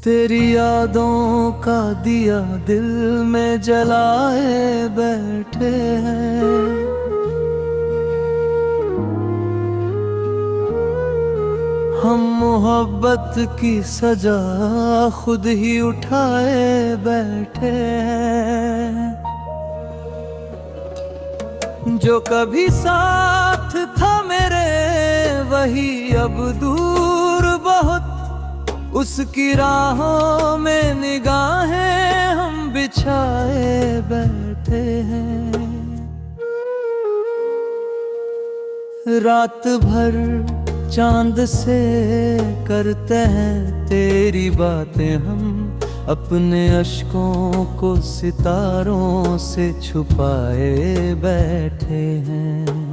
तेरी यादों का दिया दिल में जलाए बैठे हैं। हम मोहब्बत की सजा खुद ही उठाए बैठे हैं। जो कभी साथ था मेरे वही अब दूर बहुत, उसकी राहों में निगाहें हम बिछाए बैठे हैं। रात भर चांद से करते हैं तेरी बातें हम, अपने अश्कों को सितारों से छुपाए बैठे हैं।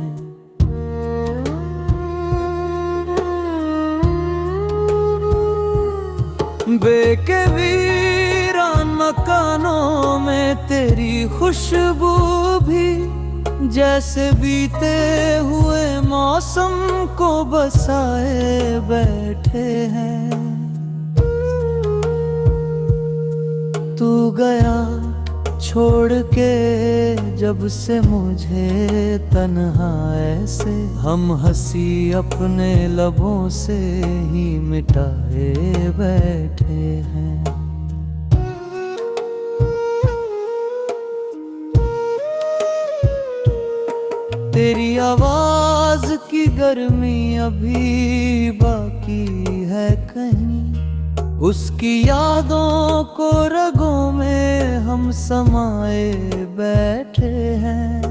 बेके वीरान मकानों में तेरी खुशबू भी जैसे बीते हुए मौसम को बसाए बैठे हैं। तू गया छोड़ के जब से मुझे तन्हा ऐसे, हम हंसी अपने लबों से ही मिटाए बैठे हैं। तेरी आवाज की गर्मी अभी बाकी है कहीं, उसकी यादों को रगों में हम समाए बैठे हैं।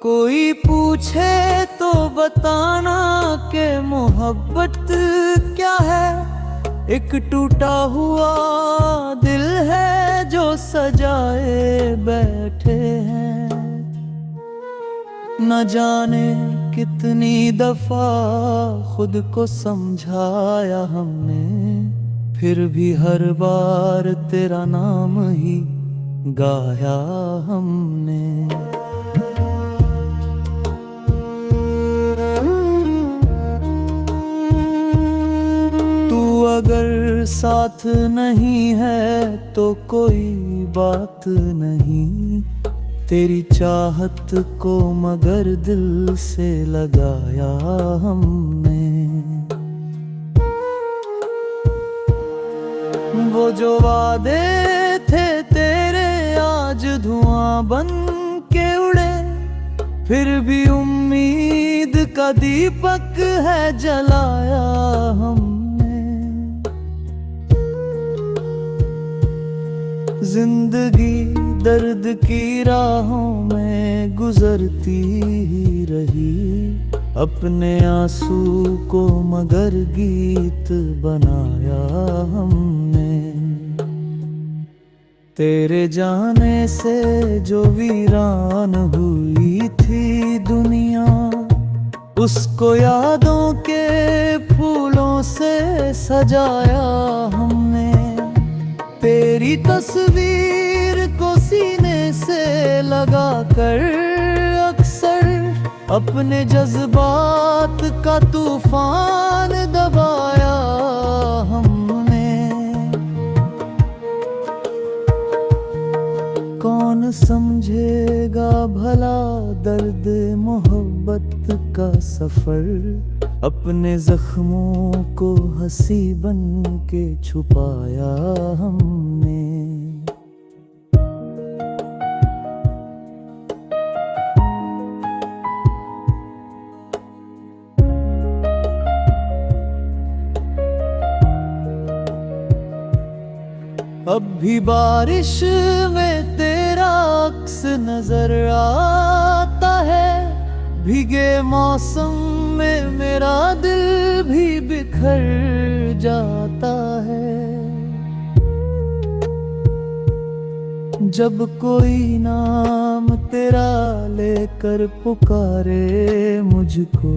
कोई पूछे तो बताना कि मोहब्बत क्या है, एक टूटा हुआ दिल है जो सजाए बैठे हैं। न जाने कितनी दफा खुद को समझाया हमने, फिर भी हर बार तेरा नाम ही गाया हमने। तू अगर साथ नहीं है तो कोई बात नहीं, तेरी चाहत को मगर दिल से लगाया हमने। वो जो वादे थे तेरे आज धुआं बन के उड़े, फिर भी उम्मीद का दीपक है जलाया हमने। जिंदगी दर्द की राहों में गुजरती ही रही, अपने आंसू को मगर गीत बनाया हमने। तेरे जाने से जो वीरान हुई थी दुनिया, उसको यादों के फूलों से सजाया हमने। तेरी तस्वीर को सीने से लगा कर अक्सर अपने जज्बात का तूफान दबाया हमने। कौन समझेगा भला दर्द मोहब्बत का सफर, अपने जख्मों को हंसी बन के छुपाया हमने। अब भी बारिश में तेरा अक्स नजर आता है, भीगे मौसम में मेरा दिल भी बिखर जाता है। जब कोई नाम तेरा लेकर पुकारे मुझको,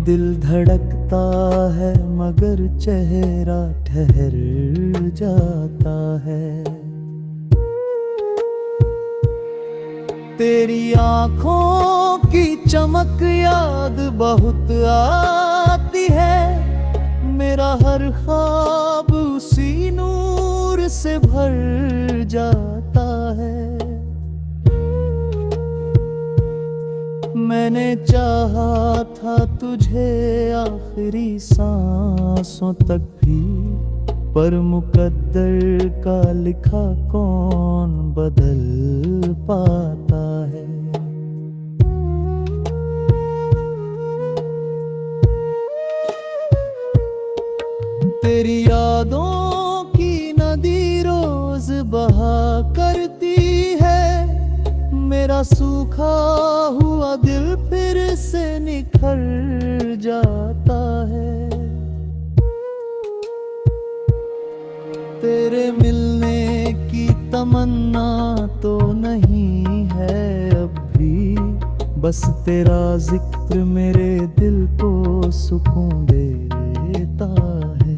दिल धड़कता है मगर चेहरा ठहर जाता है। तेरी आँखों की चमक याद बहुत आती है, मेरा हर ख्वाब उसी नूर से भर जाता है। मैंने चाहा था तुझे आखिरी सांसों तक भी, पर मुकद्दर का लिखा कौन बदल पाता है। तेरी यादों की नदी रोज बहा करती है, मेरा सूखा हुआ दिल फिर से निखर जाता है। तेरे मिलने की तमन्ना तो नहीं है अब भी, बस तेरा जिक्र मेरे दिल को सुकून देता है।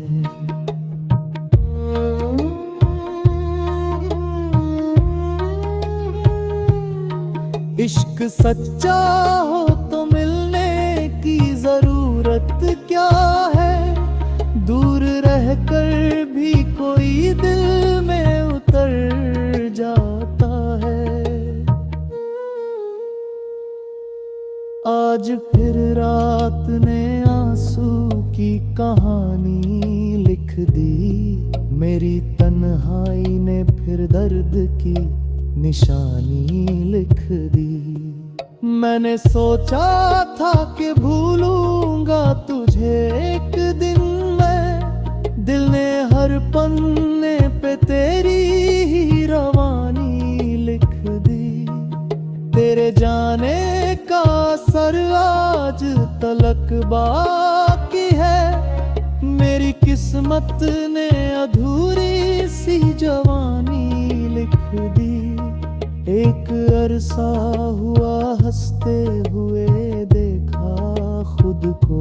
इश्क सच्चा हो तो मिलने की जरूरत क्या है, दूर रहकर भी कोई दिल में उतर जाता है। आज फिर रात ने आंसू की कहानी लिख दी, मेरी तन्हाई ने फिर दर्द की निशानी लिख दी। मैंने सोचा था कि भूलूंगा तुझे एक दिन मैं, दिल ने हर पन्ने पे तेरी ही रवानी लिख दी। तेरे जाने का असर आज तलक बाकी है, मेरी किस्मत ने अधूरी सी जवानी लिख दी। एक अरसा हुआ हंसते हुए देखा खुद को,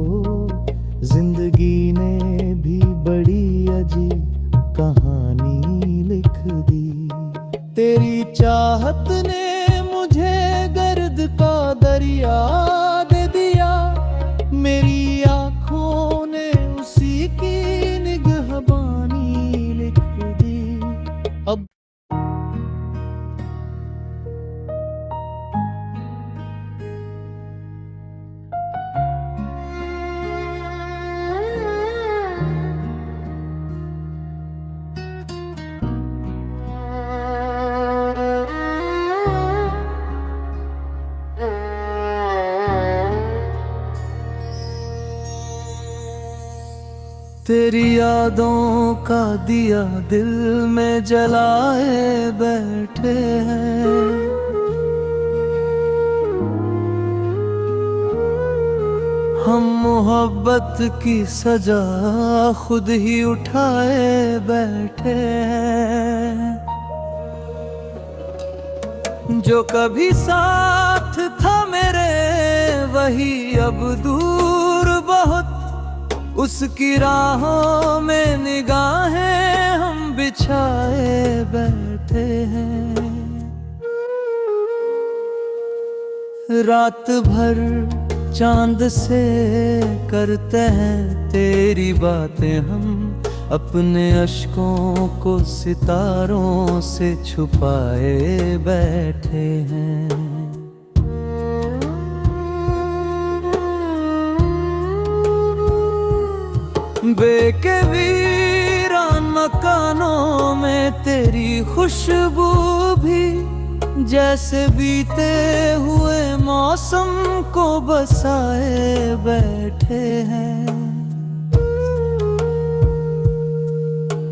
जिंदगी ने भी बड़ी अजीब कहानी लिख दी। तेरी चाहत ने मुझे गर्द का दरिया दे दिया, मेरी आंखों ने उसी की निगहबानी लिख दी। अब तेरी यादों का दिया दिल में जलाए बैठे हैं, हम मोहब्बत की सजा खुद ही उठाए बैठे हैं। जो कभी साथ था मेरे वही अब दूर बहुत, उसकी राहों में निगाहें हम बिछाए बैठे हैं। रात भर चांद से करते हैं तेरी बातें हम, अपने अश्कों को सितारों से छुपाए बैठे हैं। बेके वीरान मकानों में तेरी खुशबू भी, जैसे बीते हुए मौसम को बसाए बैठे हैं।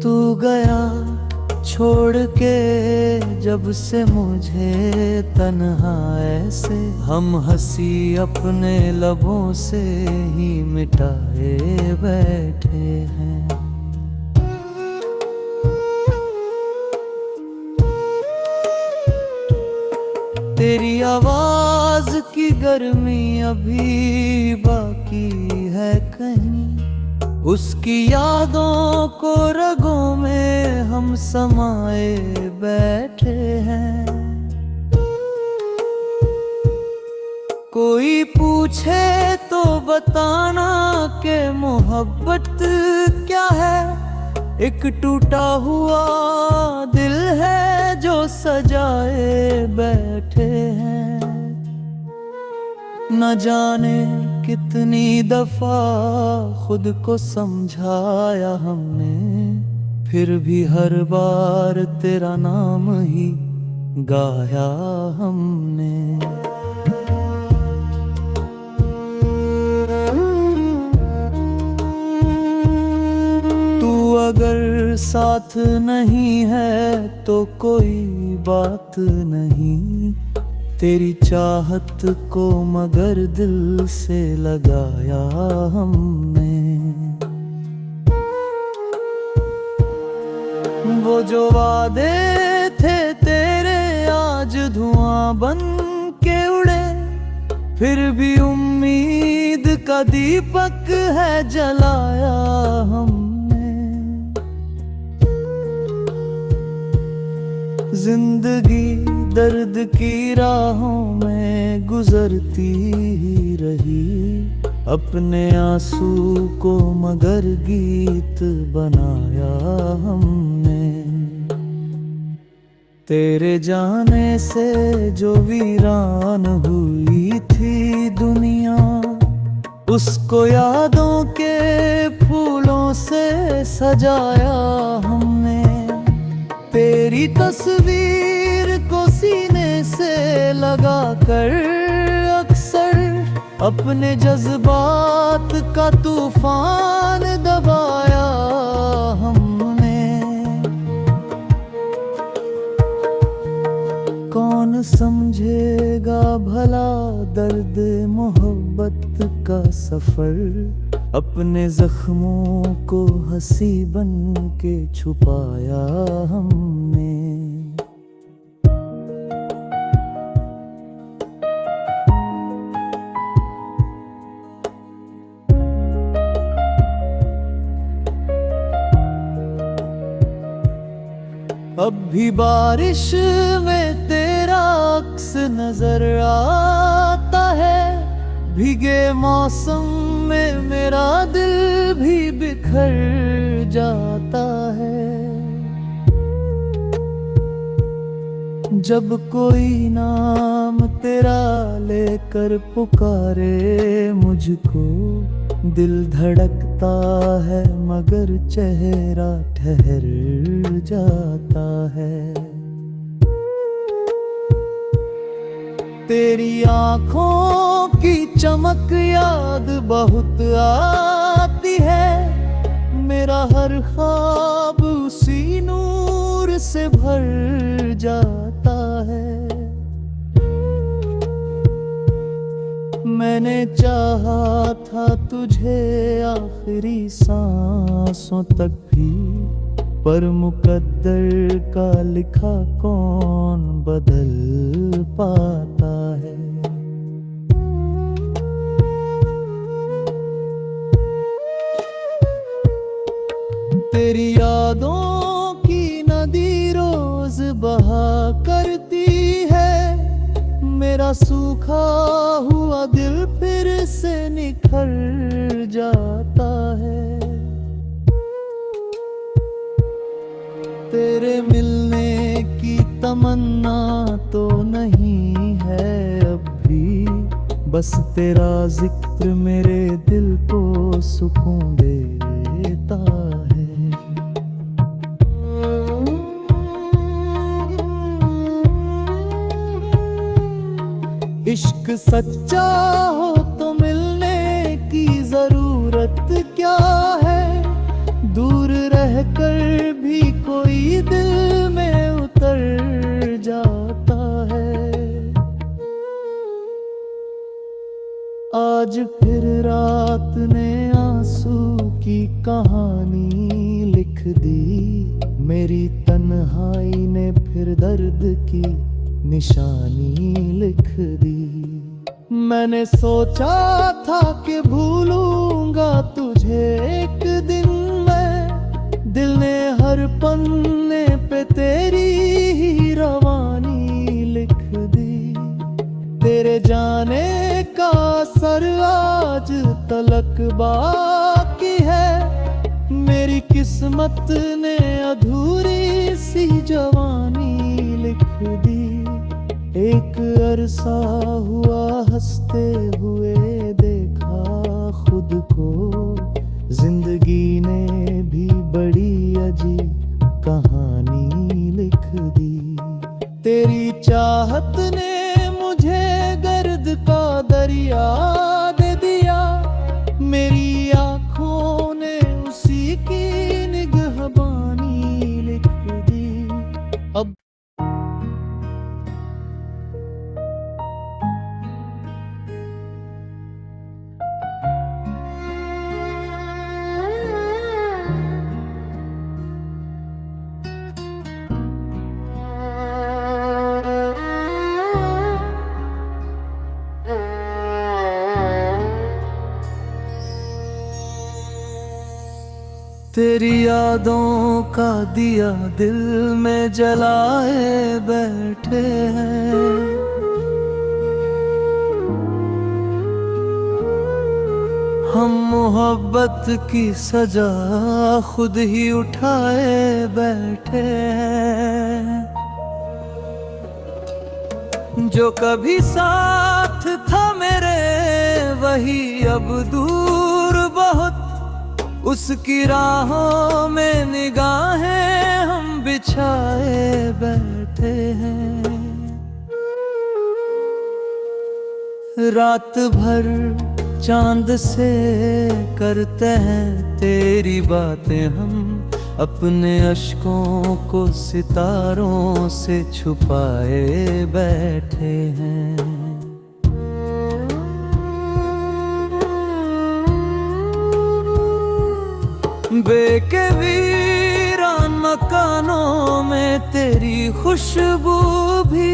तू गया छोड़ के जब से मुझे तन्हा ऐसे, हम हंसी अपने लबों से ही मिटाए बैठे हैं। तेरी आवाज की गर्मी अभी बाकी है कहीं, उसकी यादों को रगों में हम समाए बैठे हैं। कोई पूछे तो बताना कि मोहब्बत क्या है। एक टूटा हुआ दिल है जो सजाए बैठे हैं। न जाने कितनी दफा खुद को समझाया हमने, फिर भी हर बार तेरा नाम ही गाया हमने। तू अगर साथ नहीं है तो कोई बात नहीं, तेरी चाहत को मगर दिल से लगाया हमने। वो जो वादे थे तेरे आज धुआं बन के उड़े, फिर भी उम्मीद का दीपक है जलाया हमने। जिंदगी दर्द की राहों में गुजरती ही रही, अपने आंसू को मगर गीत बनाया हमने। तेरे जाने से जो वीरान हुई थी दुनिया, उसको यादों के फूलों से सजाया हमने। तेरी तस्वीर को सीने से लगा कर अक्सर अपने जज्बात का तूफान दबाया हमने। कौन समझेगा भला दर्द मोहब्बत का सफर, अपने जख्मों को हंसी बन के छुपाया हमने। अब भी बारिश में तेरा अक्स नजर आता है, भीगे मौसम में मेरा दिल भी बिखर जाता है। जब कोई नाम तेरा लेकर पुकारे मुझको, दिल धड़कता है मगर चेहरा ठहर जाता है। तेरी आँखों की चमक याद बहुत आती है, मेरा हर ख्वाब उसी नूर से भर जाता है। मैंने चाहा था तुझे आखिरी सांसों तक भी, पर मुकद्दर का लिखा कौन बदल पाता है। तेरी यादों की नदी रोज बहा करती है, मेरा सूखा हुआ दिल फिर से निखर जाता है। तेरे मिलने की तमन्ना तो नहीं है अब भी, बस तेरा जिक्र मेरे दिल को सुकून देता है। इश्क सच्चा हो तो मिलने की जरूरत क्या है, दूर रहकर भी कोई दिल में उतर जाता है। आज फिर रात ने आंसू की कहानी लिख दी, मेरी तन्हाई ने फिर दर्द की निशानी लिख दी। मैंने सोचा था कि भूलूंगा तुझे एक दिन मैं, दिल ने हर पन्ने पे तेरी ही रवानी लिख दी। तेरे जाने तक बाकी है। मेरी किस्मत ने अधूरी सी जवानी लिख दी। एक अरसा हुआ हंसते हुए देखा खुद को, जिंदगी ने भी बड़ी अजीब कहानी लिख दी। तेरी चाहत ने मुझे गर्द का दरिया दे दिया। मेरी आंखों ने उसी की निगहबानी लिख दी। अब तेरी यादों का दिया दिल में जलाए बैठे हैं। हम मोहब्बत की सजा खुद ही उठाए बैठे हैं। जो कभी साथ था मेरे वही अब दूर बहुत, उसकी राहों में निगाहें हम बिछाए बैठे हैं। रात भर चांद से करते हैं तेरी बातें हम, अपने अश्कों को सितारों से छुपाए बैठे हैं। बेके वीरान मकानों में तेरी खुशबू भी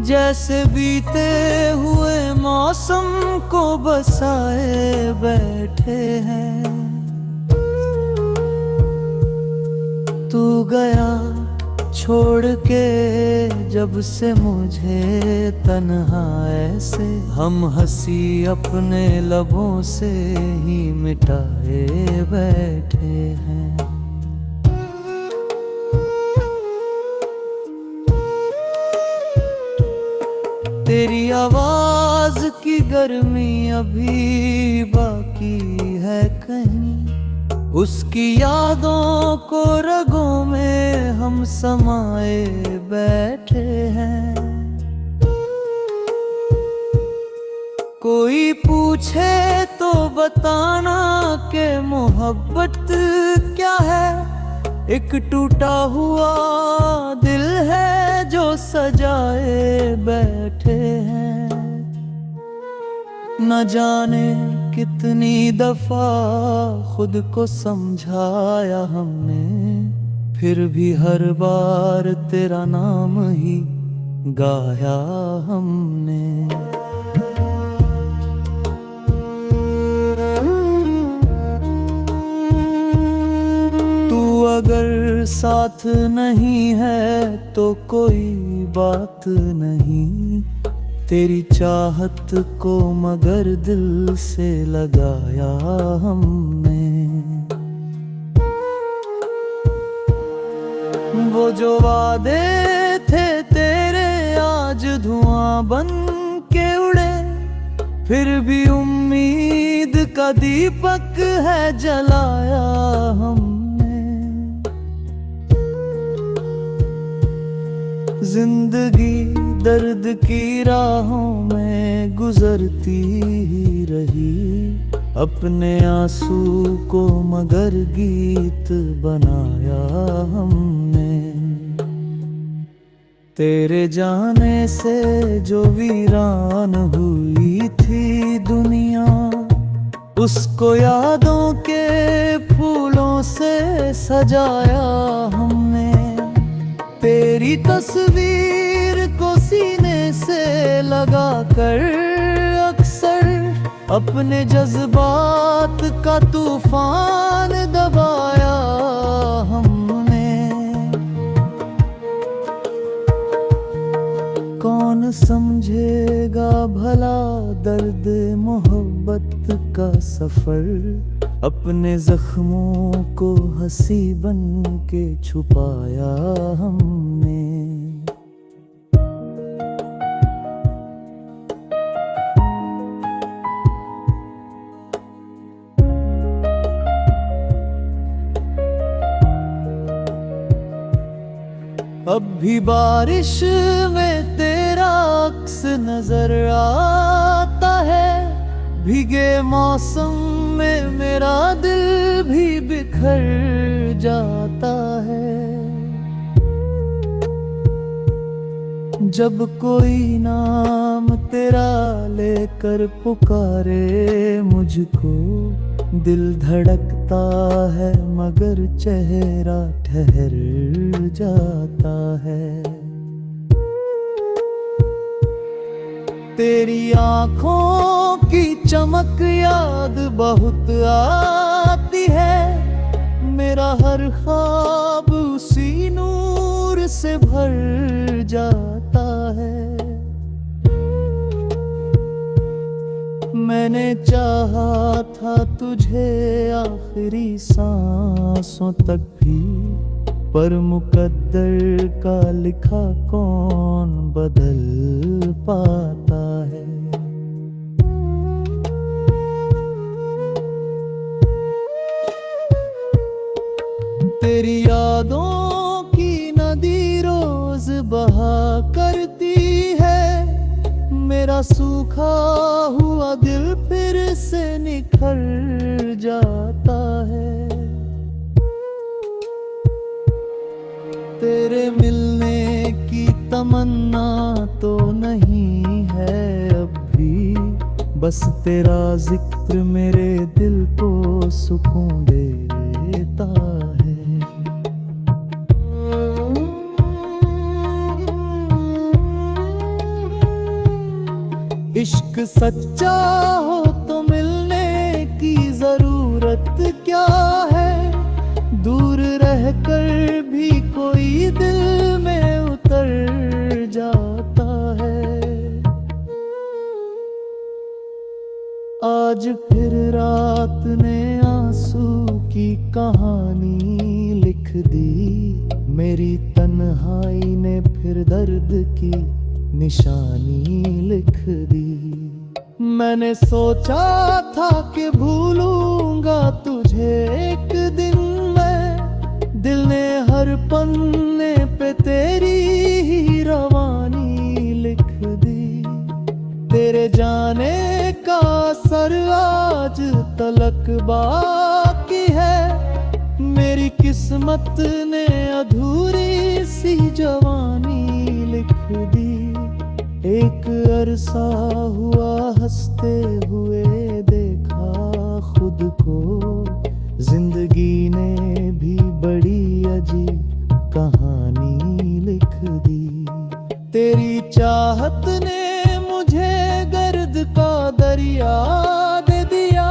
जैसे बीते हुए मौसम को बसाए बैठे हैं। तू गया छोड़ के जब से मुझे तन्हा ऐसे, हम हंसी अपने लबों से ही मिटाए बैठे हैं। तेरी आवाज की गर्मी अभी बाकी है कहीं, उसकी यादों को रगों में हम समाए बैठे हैं। कोई पूछे तो बताना कि मोहब्बत क्या है। एक टूटा हुआ दिल है जो सजाए बैठे हैं। न जाने कितनी दफा खुद को समझाया हमने, फिर भी हर बार तेरा नाम ही गाया हमने। तू अगर साथ नहीं है तो कोई बात नहीं, तेरी चाहत को मगर दिल से लगाया हमने। वो जो वादे थे तेरे आज धुआं बन के उड़े, फिर भी उम्मीद का दीपक है जलाया हमने। जिंदगी दर्द की राहों में गुजरती ही रही, अपने आंसू को मगर गीत बनाया हमने। तेरे जाने से जो वीरान हुई थी दुनिया, उसको यादों के फूलों से सजाया हमने। तेरी तस्वीर को सीने से लगा कर अक्सर अपने जज्बात का तूफान दबाया हमने। कौन समझेगा भला दर्द मोहब्बत प्रीत का सफर, अपने जख्मों को हंसी बन के छुपाया हमने। अब भी बारिश में तेरा अक्स नजर आता है, भीगे मौसम में मेरा दिल भी बिखर जाता है। जब कोई नाम तेरा लेकर पुकारे मुझको, दिल धड़कता है मगर चेहरा ठहर जाता है। तेरी आंखों की चमक याद बहुत आती है, मेरा हर ख्वाब उसी नूर से भर जाता है। मैंने चाहा था तुझे आखिरी सांसों तक भी, पर मुकद्दर का लिखा कौन बदल पाता है। तेरी यादों की नदी रोज बहा करती है, मेरा सूखा हुआ दिल फिर से निखर जाता है। तेरे मिलने की तमन्ना तो नहीं है अब भी, बस तेरा जिक्र मेरे दिल को सुकून देता है। इश्क सच्चा हो तो मिलने की जरूरत क्या है, दूर रहकर भी कोई दिल में उतर जाता है। आज फिर रात ने आंसू की कहानी लिख दी, मेरी तन्हाई ने फिर दर्द की निशानी लिख दी। मैंने सोचा था कि भूलूंगा तुझे एक दिन मैं, दिल ने हर पन्ने पे तेरी ही रवानी लिख दी। तेरे जाने का असर आज तलक बाकी है, मेरी किस्मत ने अधूरी सी जवानी लिख दी। एक अरसा हुआ हंसते हुए देखा खुद को, जिंदगी ने भी बड़ी अजीब कहानी लिख दी। तेरी चाहत ने मुझे गर्द का दरिया दे दिया,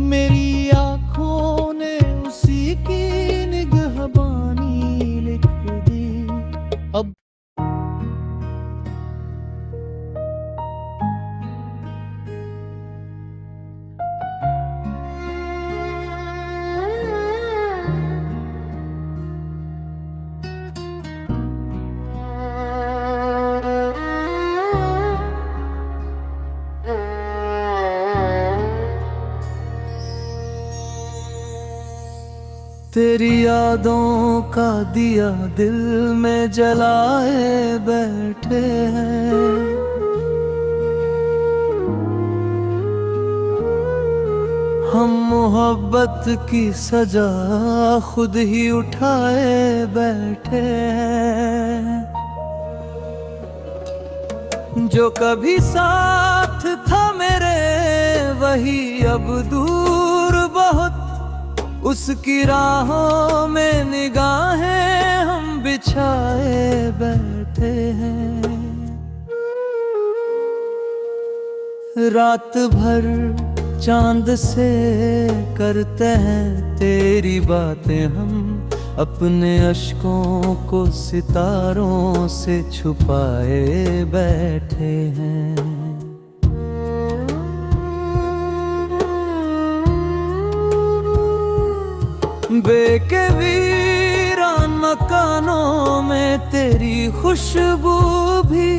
मेरी आंखों ने उसी की निगहबानी लिख दी। अब तेरी यादों का दिया दिल में जलाए बैठे हैं, हम मोहब्बत की सजा खुद ही उठाए बैठे हैं। जो कभी साथ था मेरे वही अब दूर बहुत, उसकी राहों में निगाहें हम बिछाए बैठे हैं। रात भर चांद से करते हैं तेरी बातें हम, अपने अश्कों को सितारों से छुपाए बैठे हैं। बेके वीरान मकानों में तेरी खुशबू भी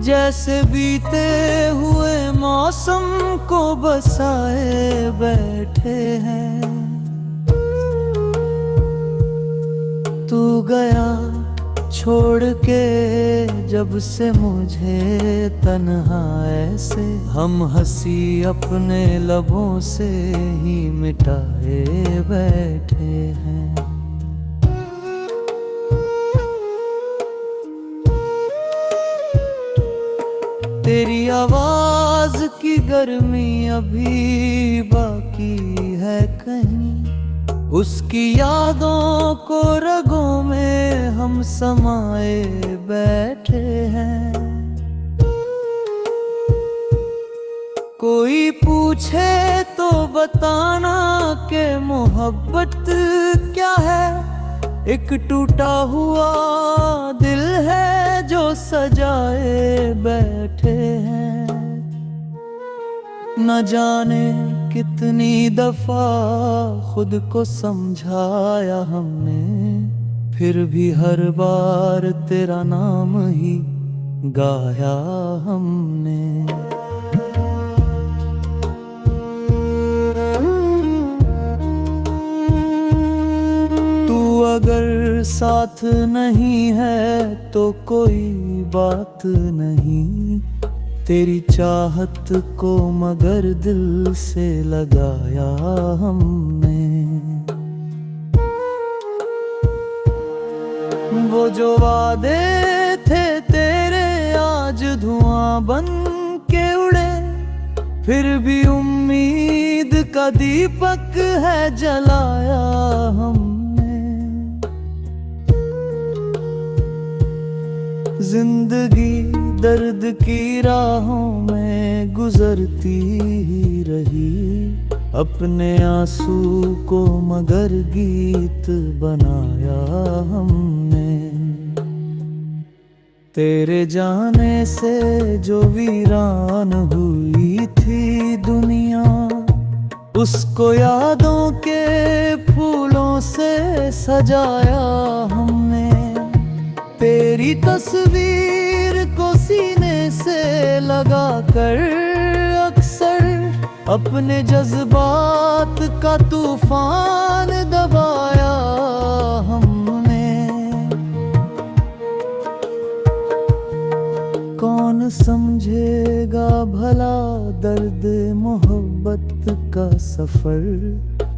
जैसे बीते हुए मौसम को बसाए बैठे हैं। तू गया छोड़ के जब से मुझे तन्हा ऐसे, हम हंसी अपने लबों से ही मिटाए बैठे हैं। तेरी आवाज की गर्मी अभी बाकी है कहीं, उसकी यादों को रगों में हम समाए बैठे हैं। कोई पूछे तो बताना कि मोहब्बत क्या है, एक टूटा हुआ दिल है जो सजाए बैठे हैं। न जाने कितनी दफा खुद को समझाया हमने, फिर भी हर बार तेरा नाम ही गाया हमने। तू अगर साथ नहीं है तो कोई बात नहीं, तेरी चाहत को मगर दिल से लगाया हमने। वो जो वादे थे तेरे आज धुआं बन के उड़े, फिर भी उम्मीद का दीपक है जलाया हमने। जिंदगी दर्द की राहों में गुजरती ही रही, अपने आंसू को मगर गीत बनाया हमने। तेरे जाने से जो वीरान हुई थी दुनिया, उसको यादों के फूलों से सजाया हमने। तेरी तस्वीर को सीने से लगा कर अक्सर अपने जज्बात का तूफान दबाया हमने। कौन समझेगा भला दर्द मोहब्बत का सफर,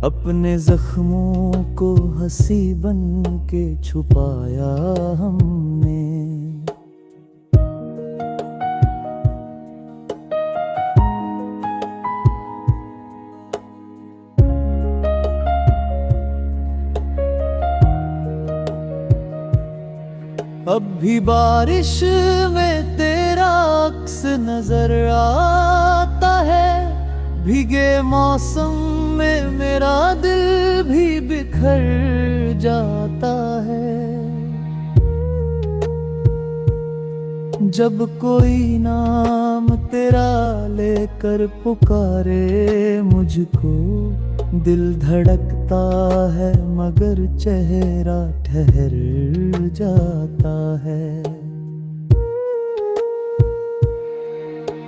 अपने जख्मों को हंसी बन के छुपाया हमने। अब भी बारिश में तेरा अक्स नजर आता है, भीगे मौसम में मेरा दिल भी बिखर जाता है। जब कोई नाम तेरा लेकर पुकारे मुझको, दिल धड़कता है मगर चेहरा ठहर जाता है।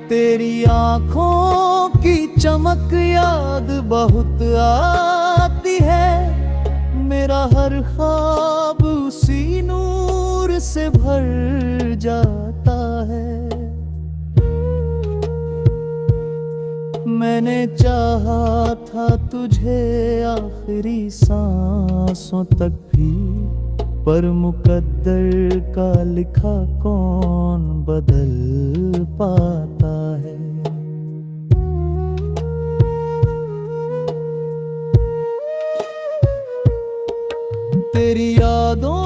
तेरी आँखों की चमक याद बहुत आती है, मेरा हर ख्वाब उसी नूर से भर जाता है। मैंने चाहा था तुझे आखिरी सांसों तक भी, पर मुकद्दर का लिखा कौन बदल पाता है। तेरी यादों